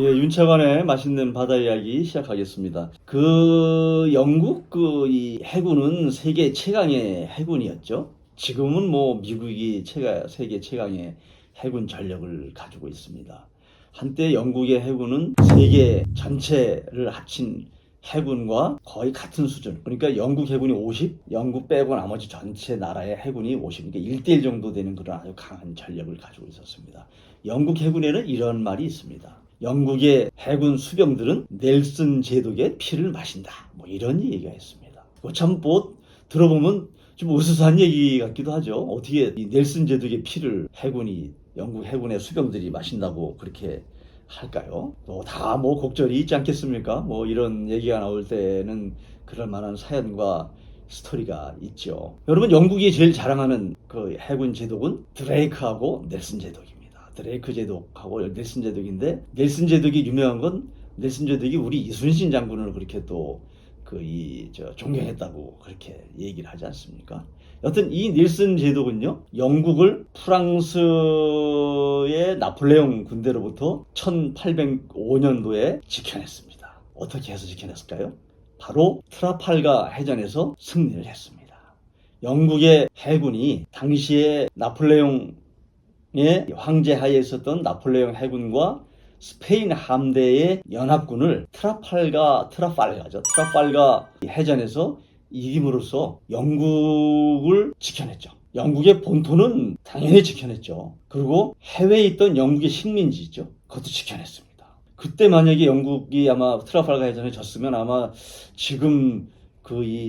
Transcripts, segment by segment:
예, 윤차관의 맛있는 바다 이야기 시작하겠습니다. 영국 이 해군은 세계 최강의 해군이었죠. 지금은 뭐 미국이 세계 최강의 해군 전력을 가지고 있습니다. 한때 영국의 해군은 세계 전체를 합친 해군과 거의 같은 수준. 그러니까 영국 해군이 50, 영국 빼고 나머지 전체 나라의 해군이 50, 그러니까 1대1 정도 되는 그런 아주 강한 전력을 가지고 있었습니다. 영국 해군에는 이런 말이 있습니다. 영국의 해군 수병들은 넬슨 제독의 피를 마신다. 뭐 이런 얘기가 있습니다. 참 들어보면 좀 으스스한 얘기 같기도 하죠. 어떻게 이 넬슨 제독의 피를 영국 해군의 수병들이 마신다고 그렇게 할까요? 다 곡절이 있지 않겠습니까? 이런 얘기가 나올 때는 그럴 만한 사연과 스토리가 있죠. 여러분, 영국이 제일 자랑하는 그 해군 제독은 드레이크하고 넬슨 제독입니다. 드레이크 제독하고 넬슨 제독인데, 넬슨 제독이 유명한 건 넬슨 제독이 우리 이순신 장군을 그렇게 존경했다고 그렇게 얘기를 하지 않습니까? 여튼 이 넬슨 제독은요, 영국을 프랑스의 나폴레옹 군대로부터 1805년도에 지켜냈습니다. 어떻게 해서 지켜냈을까요? 바로 트라팔가 해전에서 승리를 했습니다. 영국의 해군이 당시에 나폴레옹의 황제 하에 있었던 나폴레옹 해군과 스페인 함대의 연합군을 트라팔가 해전에서 이김으로써 영국을 지켜냈죠. 영국의 본토는 당연히 지켜냈죠. 그리고 해외에 있던 영국의 식민지 있죠. 그것도 지켜냈습니다. 그때 만약에 영국이 아마 트라팔가 해전에 졌으면 아마 지금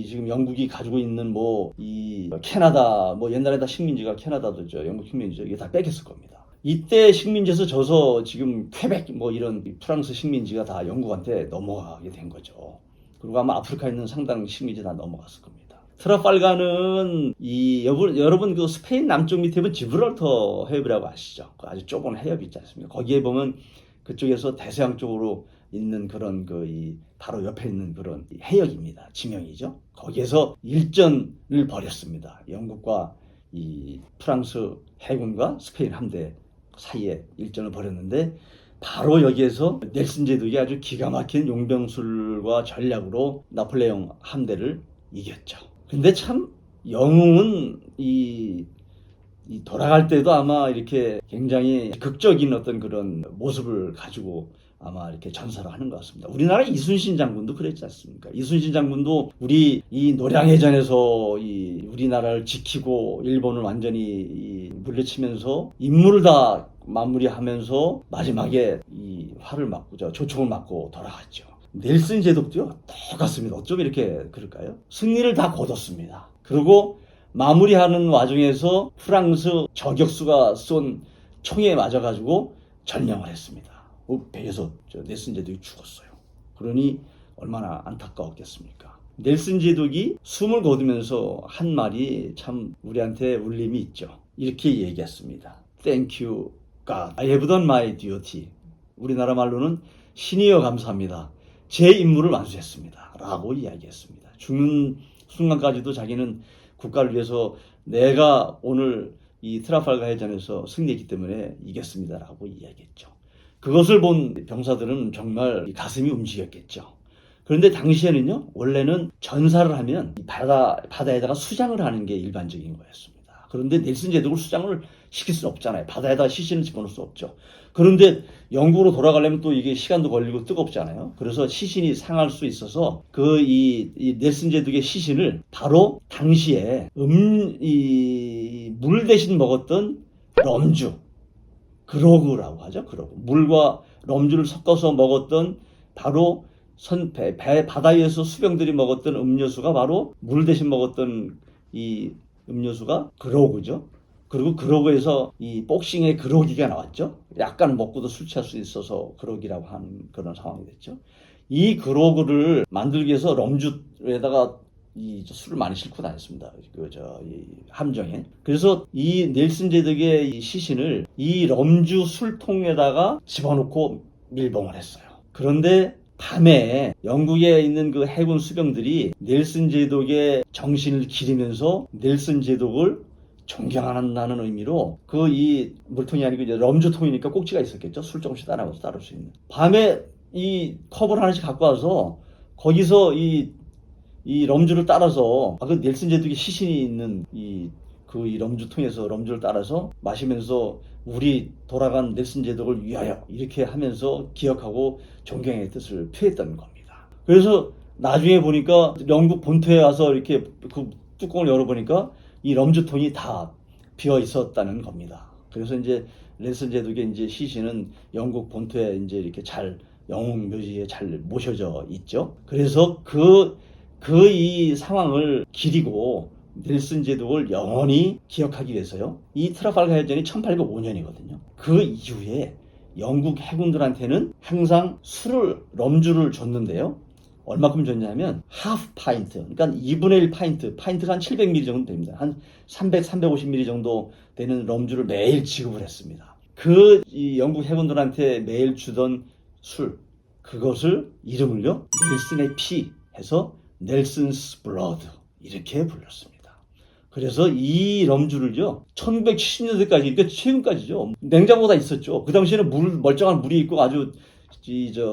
지금 영국이 가지고 있는 이 캐나다, 옛날에 다 식민지가 캐나다도죠. 영국 식민지죠. 이게 다 뺏겼을 겁니다. 이때 식민지에서 져서 지금 퀘벡 이런 프랑스 식민지가 다 영국한테 넘어가게 된 거죠. 그리고 아마 아프리카에 있는 상당 식민지 다 넘어갔을 겁니다. 트라팔가는 여러분 그 스페인 남쪽 밑에 보면 지브랄터 해협이라고 아시죠? 아주 좁은 해협이 있지 않습니까? 거기에 보면 그쪽에서 대서양 쪽으로 있는 그런 바로 옆에 있는 그런 해역입니다. 지명이죠. 거기에서 일전을 벌였습니다. 영국과 이 프랑스 해군과 스페인 함대 사이에 일전을 벌였는데, 바로 여기에서 넬슨 제독이 아주 기가 막힌 용병술과 전략으로 나폴레옹 함대를 이겼죠. 근데 참 영웅은 돌아갈 때도 아마 이렇게 굉장히 극적인 어떤 그런 모습을 가지고 아마 이렇게 전사를 하는 것 같습니다. 우리나라 이순신 장군도 그랬지 않습니까? 이순신 장군도 우리 이 노량해전에서 우리나라를 지키고 일본을 완전히 물리치면서 임무를 다 마무리하면서 마지막에 활을 맞고 조총을 맞고 돌아갔죠. 넬슨 제독도요, 똑같습니다. 어쩜 이렇게 그럴까요? 승리를 다 거뒀습니다. 그리고 마무리하는 와중에서 프랑스 저격수가 쏜 총에 맞아가지고 전령을 했습니다. 배에서 넬슨 제독이 죽었어요. 그러니 얼마나 안타까웠겠습니까? 넬슨 제독이 숨을 거두면서 한 말이 참 우리한테 울림이 있죠. 이렇게 얘기했습니다. Thank you, God. I have done my duty. 우리나라 말로는 신이여 감사합니다. 제 임무를 완수했습니다. 라고 이야기했습니다. 죽는 순간까지도 자기는 국가를 위해서 내가 오늘 이 트라팔가 해전에서 승리했기 때문에 이겼습니다. 라고 이야기했죠. 그것을 본 병사들은 정말 가슴이 움직였겠죠. 그런데 당시에는요, 원래는 전사를 하면 바다에다가 수장을 하는 게 일반적인 거였습니다. 그런데 넬슨 제독을 수장을 시킬 수는 없잖아요. 바다에다가 시신을 집어넣을 수 없죠. 그런데 영국으로 돌아가려면 또 이게 시간도 걸리고 뜨겁잖아요. 그래서 시신이 상할 수 있어서 이 넬슨 제독의 시신을 바로 당시에 물 대신 먹었던 럼주, 그로그라고 하죠. 그로그. 물과 럼주를 섞어서 먹었던 바로 바다에서 수병들이 먹었던 음료수가 바로 물 대신 먹었던 이 음료수가 그로그죠. 그리고 그로그에서 이 복싱의 그로기가 나왔죠. 약간 먹고도 술 취할 수 있어서 그로기라고 하는 그런 상황이 됐죠. 이 그로그를 만들기 위해서 럼주에다가 술을 많이 싣고 다녔습니다. 이 함정에. 그래서 이 넬슨 제독의 이 시신을 이 럼주 술통에다가 집어넣고 밀봉을 했어요. 그런데 밤에 영국에 있는 그 해군 수병들이 넬슨 제독의 정신을 기리면서 넬슨 제독을 존경한다는 의미로 그 이 물통이 아니고 이제 럼주통이니까 꼭지가 있었겠죠. 술 조금씩 따를 수 있는. 밤에 이 컵을 하나씩 갖고 와서 거기서 이 럼주를 따라서 그 넬슨 제독의 시신이 있는 이 럼주통에서 럼주를 따라서 마시면서 우리 돌아간 넬슨 제독을 위하여 이렇게 하면서 기억하고 존경의 뜻을 표했던 겁니다. 그래서 나중에 보니까 영국 본토에 와서 이렇게 그 뚜껑을 열어보니까 이 럼주통이 다 비어 있었다는 겁니다. 그래서 이제 넬슨 제독의 이제 시신은 영국 본토에 이제 이렇게 잘 영웅 묘지에 잘 모셔져 있죠. 그래서 이 상황을 기리고 넬슨 제독을 영원히 기억하기 위해서요. 이 트라팔가 해전이 1805년이거든요. 그 이후에 영국 해군들한테는 항상 럼주를 줬는데요. 얼마큼 줬냐면 하프 파인트, 그러니까 2분의 1 파인트가 한 700ml 정도 됩니다. 한 350ml 정도 되는 럼주를 매일 지급을 했습니다. 이 영국 해군들한테 매일 주던 술, 그것을 이름을요 넬슨의 피 해서 넬슨스 블러드 이렇게 불렀습니다. 그래서 이 럼주를요 1970년대까지 그러니까 최근까지죠. 냉장고가 있었죠. 그 당시에는 멀쩡한 물이 있고 아주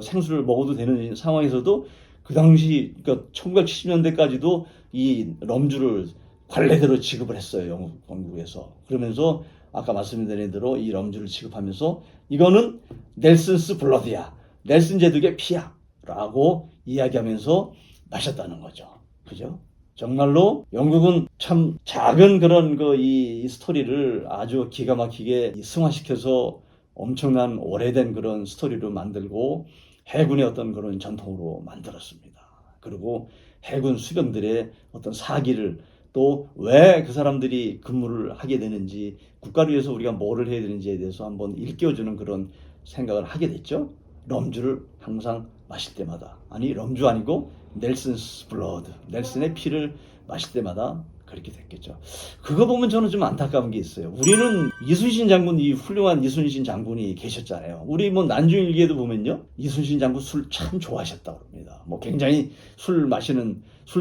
생수를 먹어도 되는 상황에서도 그 당시 그러니까 1970년대까지도 이 럼주를 관례대로 지급을 했어요. 영국에서. 그러면서 아까 말씀드린 대로 이 럼주를 지급하면서 이거는 넬슨스 블러드야. 넬슨 제독의 피야. 라고 이야기하면서 마셨다는 거죠. 그죠? 정말로 영국은 참 작은 그런 이 스토리를 아주 기가 막히게 승화시켜서 엄청난 오래된 그런 스토리로 만들고 해군의 어떤 그런 전통으로 만들었습니다. 그리고 해군 수병들의 어떤 사기를 또 왜 그 사람들이 근무를 하게 되는지 국가를 위해서 우리가 뭐를 해야 되는지에 대해서 한번 일깨워주는 그런 생각을 하게 됐죠. 럼주를 항상 마실 때마다 럼주 아니고 넬슨스 블러드 넬슨의 피를 마실 때마다 그렇게 됐겠죠. 그거 보면 저는 좀 안타까운 게 있어요. 우리는 이순신 장군 이 훌륭한 이순신 장군이 계셨잖아요. 우리 뭐 난중일기에도 보면요 이순신 장군 술 참 좋아하셨다고 합니다. 뭐 굉장히 술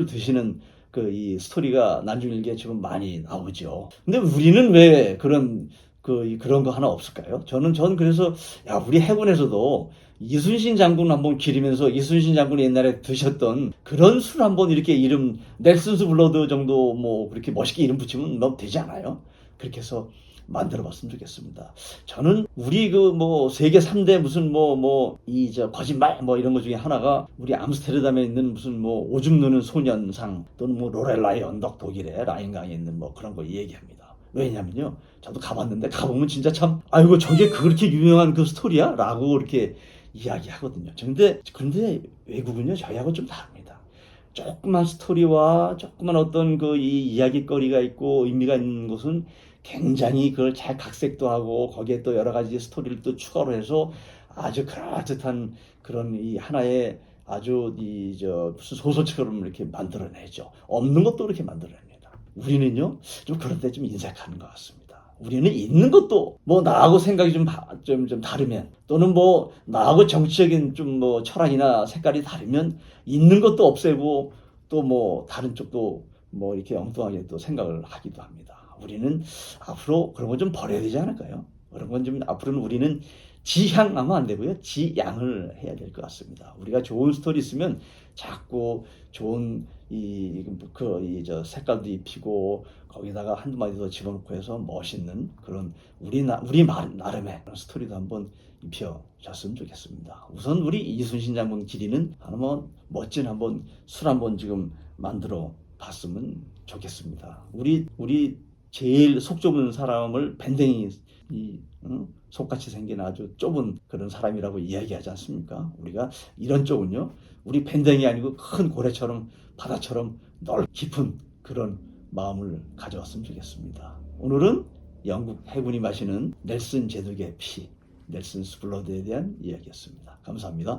드시는 이 스토리가 난중일기에 지금 많이 나오죠. 근데 우리는 왜 그런 거 하나 없을까요? 저는 그래서 우리 해군에서도 이순신 장군 한번 기리면서 이순신 장군이 옛날에 드셨던 그런 술 한번 이렇게 이름 넬슨스 블러드 정도 뭐 그렇게 멋있게 이름 붙이면 너무 되지 않아요? 그렇게 해서 만들어 봤으면 좋겠습니다. 저는 우리 세계 3대 무슨 거짓말 이런 거 중에 하나가 우리 암스테르담에 있는 무슨 오줌 누는 소년상 또는 로렐라의 언덕 독일의 라인강에 있는 그런 거 얘기합니다. 왜냐면요. 저도 가봤는데 가보면 진짜 참 아이고 저게 그렇게 유명한 그 스토리야? 라고 그렇게 이야기하거든요. 그런데 외국은요 저희하고 좀 다릅니다. 조그만 스토리와 조그만 어떤 이 이야기거리가 있고 의미가 있는 것은 굉장히 그걸 잘 각색도 하고 거기에 또 여러 가지 스토리를 또 추가로 해서 아주 그럴듯한 그런 이 하나의 아주 무슨 소설처럼 이렇게 만들어내죠. 없는 것도 그렇게 만들어냅니다. 우리는요 좀 그럴 때 좀 인색하는 것 같습니다. 우리는 있는 것도 나하고 생각이 좀 다르면 또는 나하고 정치적인 철학이나 색깔이 다르면 있는 것도 없애고 또 다른 쪽도 이렇게 엉뚱하게 또 생각을 하기도 합니다. 우리는 앞으로 그런 건 좀 버려야 되지 않을까요? 그런 건 좀 앞으로는 우리는 지향하면 안 되고요. 지양을 해야 될 것 같습니다. 우리가 좋은 스토리 있으면 자꾸 좋은 색깔도 입히고 거기다가 한두 마디 더 집어넣고 해서 멋있는 그런 우리 나름의 그런 스토리도 한번 입혀줬으면 좋겠습니다. 우선 우리 이순신 장군 기리는 멋진 술 한번 지금 만들어 봤으면 좋겠습니다. 우리 제일 속 좁은 사람을 밴댕이 속같이 생긴 아주 좁은 그런 사람이라고 이야기하지 않습니까? 우리가 이런 쪽은요 우리 밴댕이 아니고 큰 고래처럼 바다처럼 깊은 그런 마음을 가져왔으면 좋겠습니다. 오늘은 영국 해군이 마시는 넬슨 제독의 피, 넬슨스 블러드에 대한 이야기였습니다. 감사합니다.